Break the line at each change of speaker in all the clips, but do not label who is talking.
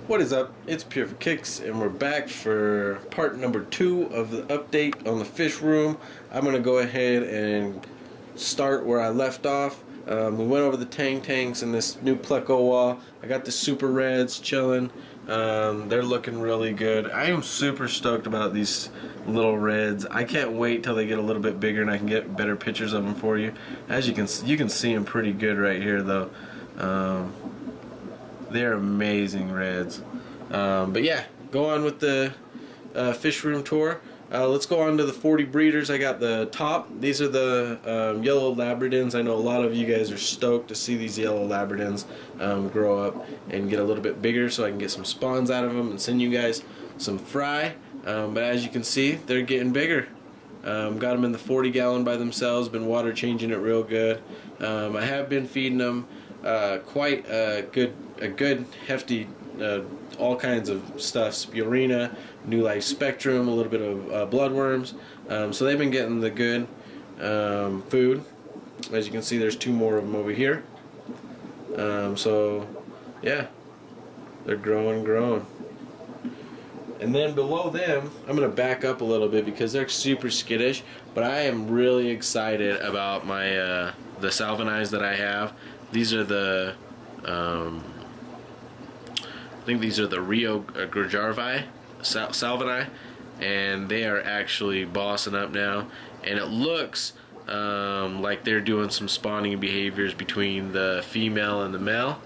What is up? It's Pure for Kicks, and we're back for part number 2 of the update on the fish room. I'm going to go ahead and start where I left off. We went over the tanks and this new pleco wall. I got the super reds chilling. They're looking really good. I am super stoked about these little reds. I can't wait till they get a little bit bigger and I can get better pictures of them for you. As you can see them pretty good right here though. They're amazing reds. But yeah, go on with the fish room tour. Let's go on to the 40 breeders. I got the top. These are the yellow labradins. I know a lot of you guys are stoked to see these yellow labradins grow up and get a little bit bigger so I can get some spawns out of them and send you guys some fry. But as you can see, they're getting bigger. Got them in the 40 gallon by themselves. Been water changing it real good. I have been feeding them quite a good hefty all kinds of stuff, spirulina, New Life Spectrum, a little bit of bloodworms. So they've been getting the good food. As you can see, there's 2 more of them over here. So yeah, they're growing. And then below them, I'm going to back up a little bit because they're super skittish, but I am really excited about my the Salvini's that I have. These are the I think these are the Rio Grajarvi Salvini, and they are actually bossing up now, and it looks like they're doing some spawning behaviors between the female and the male.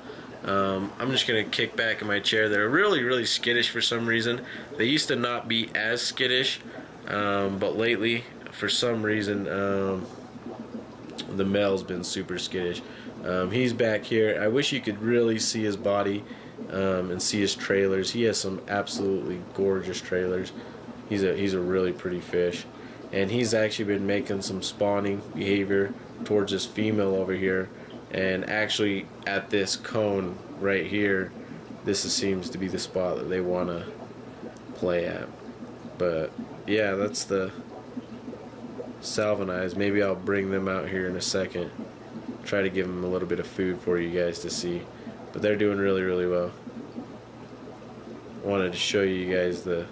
I'm just gonna kick back in my chair. They're really skittish for some reason. They used to not be as skittish, but lately for some reason the male's been super skittish. He's back here. I wish you could really see his body and see his trailers. He has some absolutely gorgeous trailers. He's a really pretty fish, and he's actually been making some spawning behavior towards this female over here. And actually at this cone right here, this seems to be the spot that they want to play at. But yeah, that's the Salvini's. Maybe I'll bring them out here in a second, try to give them a little bit of food for you guys to see. But they're doing really well. Wanted to show you guys the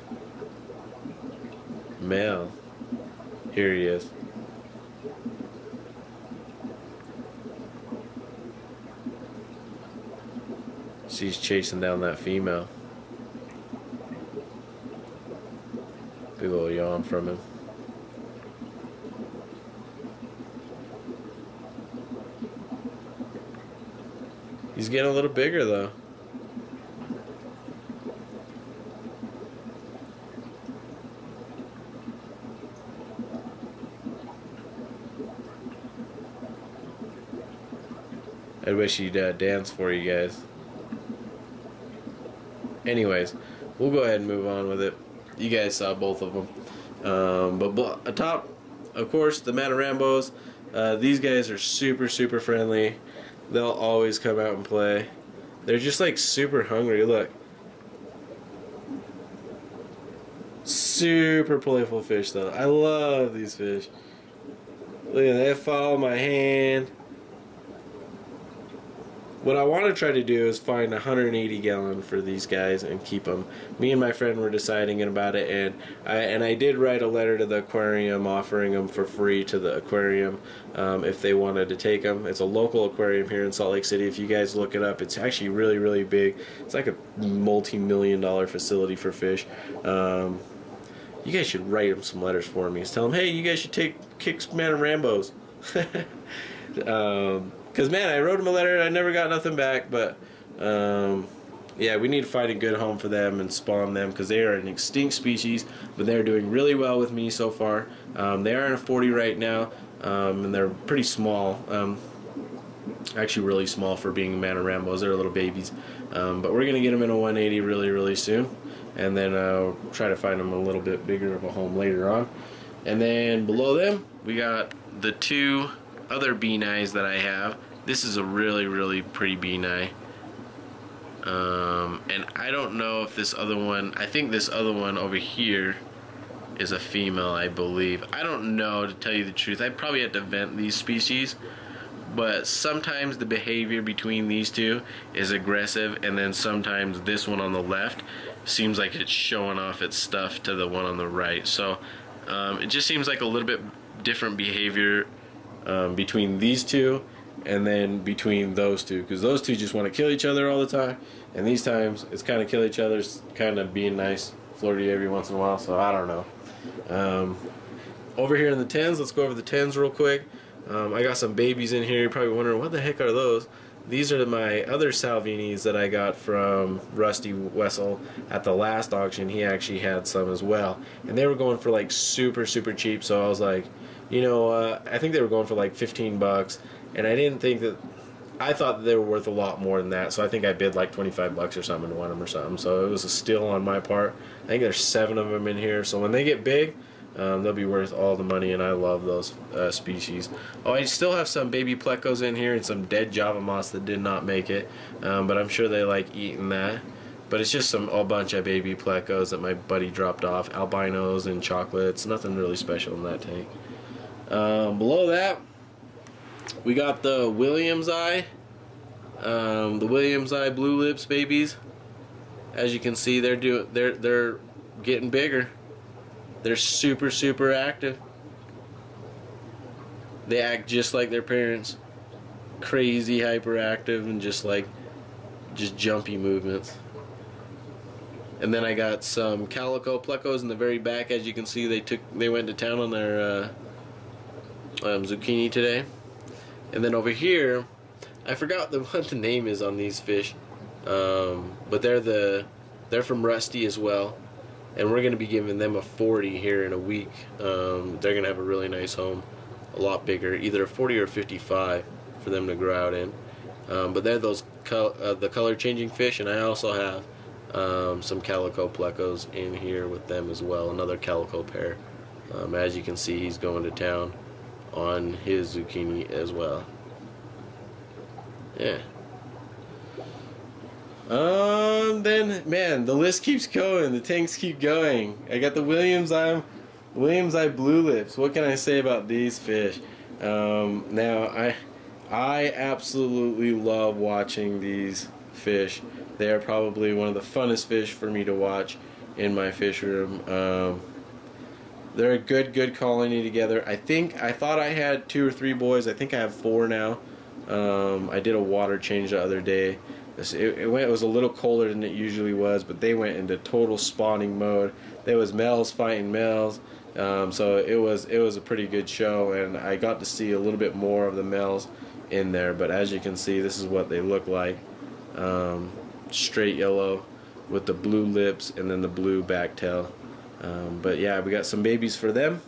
male. Here he is. She's chasing down that female. Big ol' yawn from him. He's getting a little bigger though. I wish he'd dance for you guys. Anyways, we'll go ahead and move on with it. You guys saw both of them. But atop, of course, the Matarambos. These guys are super friendly. They'll always come out and play. They're just like super hungry. Look. Super playful fish though. I love these fish. Look at that. They follow my hand. What I want to try to do is find 180 gallon for these guys and keep them. Me and my friend were deciding about it, and I did write a letter to the aquarium offering them for free to the aquarium if they wanted to take them. It's a local aquarium here in Salt Lake City. If you guys look it up, it's actually really big. It's like a multi-million-dollar facility for fish. You guys should write them some letters for me. Just tell them, hey, you guys should take Kicks Matarambos. Because, man, I wrote him a letter, I never got nothing back, but, yeah, we need to find a good home for them and spawn them, because they are an extinct species, but they're doing really well with me so far. They are in a 40 right now, and they're pretty small, actually really small for being Matarambos. They're little babies, but we're going to get them in a 180 really soon, and then try to find them a little bit bigger of a home later on. And then below them, we got the 2 other Beanie that I have. This is a really pretty Beanie. And I don't know if this other one, I think this other one over here is a female, I believe. I don't know, to tell you the truth. I probably have to vent these species, but sometimes the behavior between these two is aggressive, and then sometimes this one on the left seems like it's showing off its stuff to the one on the right. So it just seems like a little bit different behavior between these two and then between those two, because those two just want to kill each other all the time, and these times it's kind of kill each other, kind of being nice, flirty every once in a while. So I don't know. Over here in the tens, let's go over the tens real quick. I got some babies in here. You're probably wondering, what the heck are those? These are my other Salvinis that I got from Rusty Wessel at the last auction. He actually had some as well, and they were going for like super cheap. So I was like, you know, I think they were going for like 15 bucks, and I didn't think that, I thought that they were worth a lot more than that. So I think I bid like 25 bucks or something to win them or something. So it was a steal on my part. I think there's 7 of them in here. So when they get big, they'll be worth all the money, and I love those species. Oh, I still have some baby plecos in here and some dead Java moths that did not make it, but I'm sure they like eating that. But it's just a bunch of baby plecos that my buddy dropped off, albinos and chocolates. Nothing really special in that tank. Below that, we got the Williams Eye, Blue Lips babies. As you can see, they're getting bigger. They're super active. They act just like their parents. Crazy hyperactive and just jumpy movements. And then I got some calico plecos in the very back. As you can see, they went to town on their zucchini today. And then over here, I forgot what the name is on these fish, but they're from Rusty as well. And we're going to be giving them a 40 here in a week. They're going to have a really nice home, a lot bigger, either a 40 or a 55 for them to grow out in. But they're those the color changing fish, and I also have some calico plecos in here with them as well, another calico pair. As you can see, he's going to town on his zucchini as well. Yeah. Then, man, the list keeps going. The tanks keep going. I got the Williams Eye Blue Lips. What can I say about these fish? Now, I absolutely love watching these fish. They are probably one of the funnest fish for me to watch in my fish room. They're a good colony together. I thought I had 2 or 3 boys. I think I have 4 now. I did a water change the other day. It was a little colder than it usually was, but they went into total spawning mode. There was males fighting males, so it was a pretty good show, and I got to see a little bit more of the males in there. But as you can see, this is what they look like. Straight yellow with the blue lips and then the blue back tail. But yeah, we got some babies for them.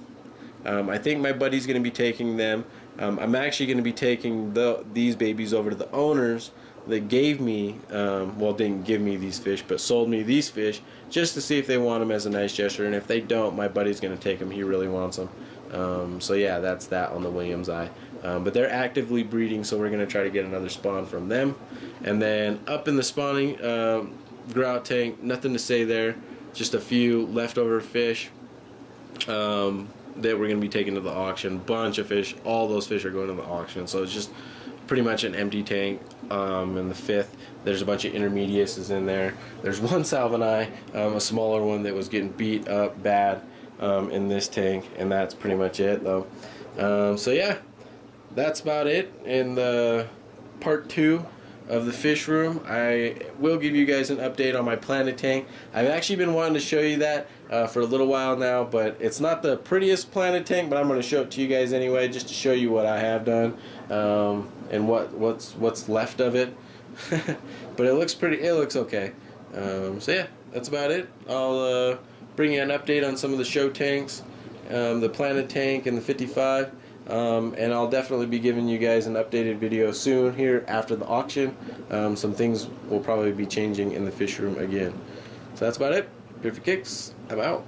I think my buddy's going to be taking them. I'm actually going to be taking these babies over to the owners that gave me, well, didn't give me these fish, but sold me these fish just to see if they want them as a nice gesture. And if they don't, my buddy's going to take them. He really wants them. So yeah, that's that on the Williams Eye. But they're actively breeding, so we're going to try to get another spawn from them. And then up in the spawning grout tank, nothing to say there. Just a few leftover fish that we're going to be taking to the auction. Bunch of fish. All those fish are going to the auction. So it's just pretty much an empty tank. In the 5th, there's a bunch of intermediates in there. There's one Salvini, a smaller one that was getting beat up bad in this tank, and that's pretty much it though. So yeah, that's about it in the part 2 of the fish room. I will give you guys an update on my planted tank. I've actually been wanting to show you that for a little while now, but it's not the prettiest planted tank, but I'm going to show it to you guys anyway, just to show you what I have done and what's left of it. But it looks pretty. It looks okay. So yeah, that's about it. I'll bring you an update on some of the show tanks, the planted tank and the 55. And I'll definitely be giving you guys an updated video soon here after the auction. Some things will probably be changing in the fish room again. So that's about it. Here for Kicks. I'm out.